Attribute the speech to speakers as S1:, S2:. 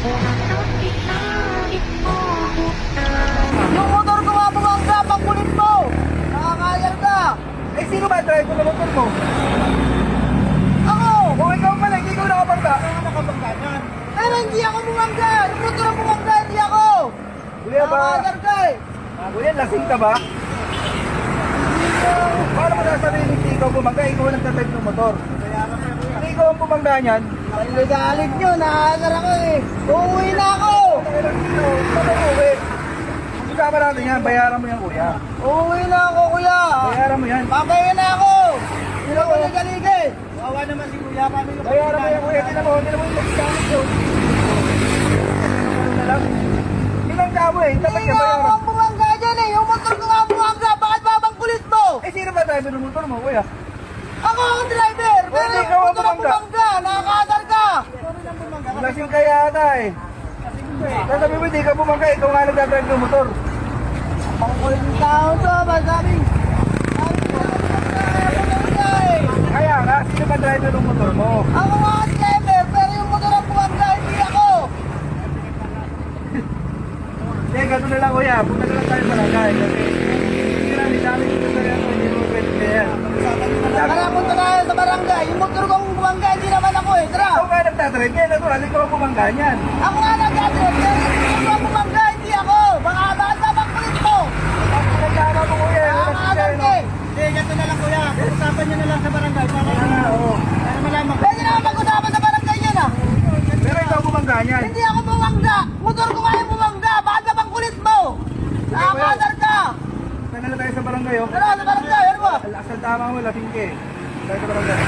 S1: Yung motor ko nga bumangga, pangkulit mo! Nakakayar ka!
S2: Eh, sino ba driver ng motor mo?
S1: Ako!
S2: Kung ikaw pala, hindi ikaw nakabangga.
S1: Nakabangga yan. Pero hindi ako bumangga! Yung motor ang bumangga, hindi ako!
S2: Kuya ba?
S1: Nakakayar ka eh!
S2: Kuya, lasing ka ba? Paano mo nasabihin hindi ikaw bumangga? Ikaw ang nagtatayip ng motor. Hindi ikaw ang bumangga niyan.
S1: Ay, galit nyo, nakakayar ako eh! Uuwi na ako!
S2: Uwi. Kasama natin yan, bayaran mo yan kuya.
S1: Uuwi na ako, kuya!
S2: Bayaran mo yan.
S1: Papaya na ako! Hindi ako nagaligay! Wawa naman si kuya, paano yung
S2: Bayaran mo yan kuya, tinan mo yung nagsasamit yun. Ano na lang? Binangga mo eh, dapat
S1: Hindi
S2: niya
S1: nga ako
S2: bayaran.
S1: ang bumangga dyan eh! Yung motor ko nga bumangga, bakit babang kulit mo?
S2: Eh, sino ba driver ng motor mo kuya?
S1: Ako ang driver! Pero
S2: Hindi,
S1: yung
S2: ikaw ang
S1: motor ang
S2: bumangga.
S1: bumangga! Nakakadar ka!
S2: Lasing ka yata eh. Sasabi mo hindi ka bumangga, ikaw nga nagdadrive ng motor.
S1: Ang kulit ng tao to, masabi.
S2: Kaya nga, sino ba driver ng motor mo?
S1: Ako nga ang driver, pero yung motor ang bumangga, hindi ako!
S2: Hindi, ganito na lang kuya, punta na lang tayo barangay. Kasi hindi na dami dito sa rin, hindi mo pwede kaya.
S1: Tara, punta tayo sa barangay. Yung motor kong bumangga, hindi naman ako eh. Tara!
S2: Ikaw nga nagdadrive, kaya natural, ikaw ang bumangga niyan.
S1: Ako nga nag-driver, pero yung motor kong bumangga, hindi ako! Bakit babang kulit mo?
S2: Nagkama mo kuya,
S1: Nakakadar ka eh!
S3: Hindi, ganito na lang kuya. Usapan nyo na lang sa barangay para
S2: oo.
S3: malaman.
S1: Pwede naman pag-usapan sa barangay yan ah!
S2: Pero ikaw bumangga niyan.
S1: Hindi ako bumangga! Motor ko nga yung bumangga! Bakit babang kulit mo? Nakakadar ka!
S2: Punta na lang tayo sa barangay, oh.
S1: Tara, sa barangay, ano ba?
S2: Sa tama mo, lasing ka eh. Tayo sa barangay.